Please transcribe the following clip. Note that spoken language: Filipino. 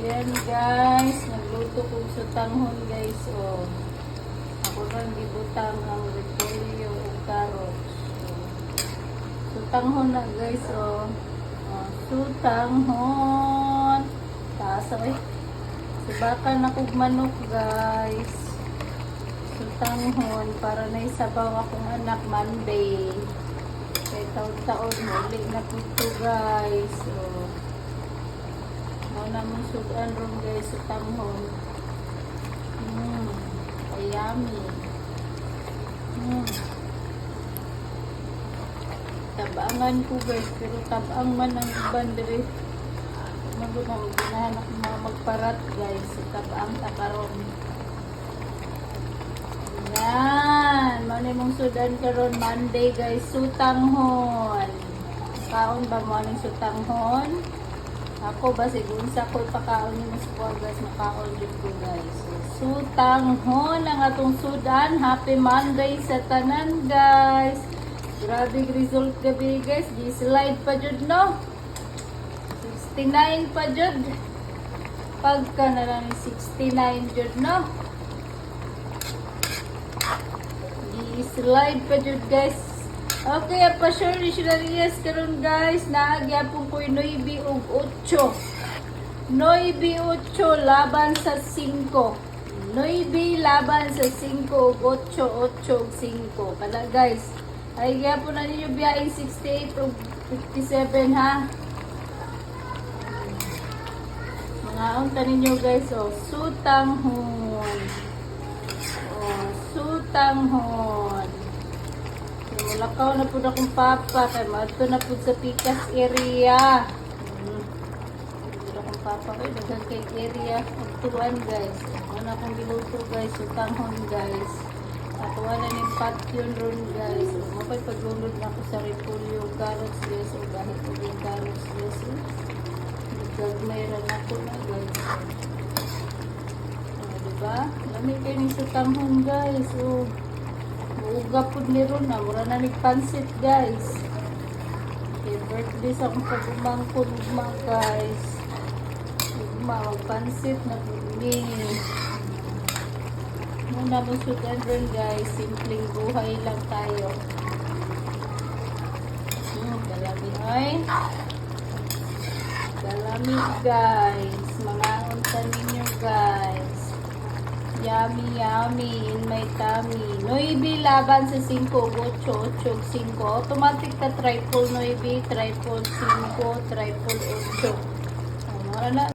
Ayan guys, nagluto ko sa tanghon guys. Oh. Ako lang gibutang ang repolyo o carrots. So tanghon na guys. Oh. Sutanghon. Taas ay. Subakan akong manok guys. Sutanghon para na isabaw akong anak Monday. Kaya taon-taon muli na po ito guys. So, naman sudan ron guys sa tanghon. Yummy. Tabangan ko guys, pero tabang man ang bandre. Magunang ginahanap mga magparat guys, tabang takaron. Yan, mani mong sudan karon Monday guys, sutanghon. Kaon ba mo aning sutanghon? Ako ba sigunsa ko pakaon ni mas guys, makaon din ko guys. So, sutanghon ang atong sudan. Happy Monday sa tanan guys. Grabe result gabi guys. Di-slide pa jud no. 69 pa jud. Pagka na lang 69 jud no. Di-slide pa jud guys. Okay, pa sure ni Shirarias karon guys, naagyapon ko 9 ug 8. 9 8 laban sa 5. 9 laban sa 5 ug 8 8 ug 5. Kala guys, ay gyapon na ninyo biyaing 68 ug 57 ha. Mga unta ninyo guys, oh, sutanghon. Oh, sutanghon. Mulakaw na po na kong papa kay maadto na po sa Pikas area. Dito akong papa kay daghang kay area tuwan guys. Ano akong giluto guys, sutanghon guys. Atuan na ning patyon ron guys. Mapay paglunod na ako sa repolyo carrots guys o dahil po yung carrots guys. Gagmay rin ako na guys. Diba? Lamig kayo ng sutanghon guys. Uga po ni ron na. Mura na nagpansit guys. Okay, birthday sa akong pag-umangkon guys. Magpansit na po ni. Muna mo sudan ron guys. Simpleng buhay lang tayo. Galami ay. Galami guys. Mga unta ninyo guys. Yummy, yummy in my tummy. 9 laban sa 5, 8, 8, 5. Automatic ka triple 9, triple 5, triple 8. Mara na.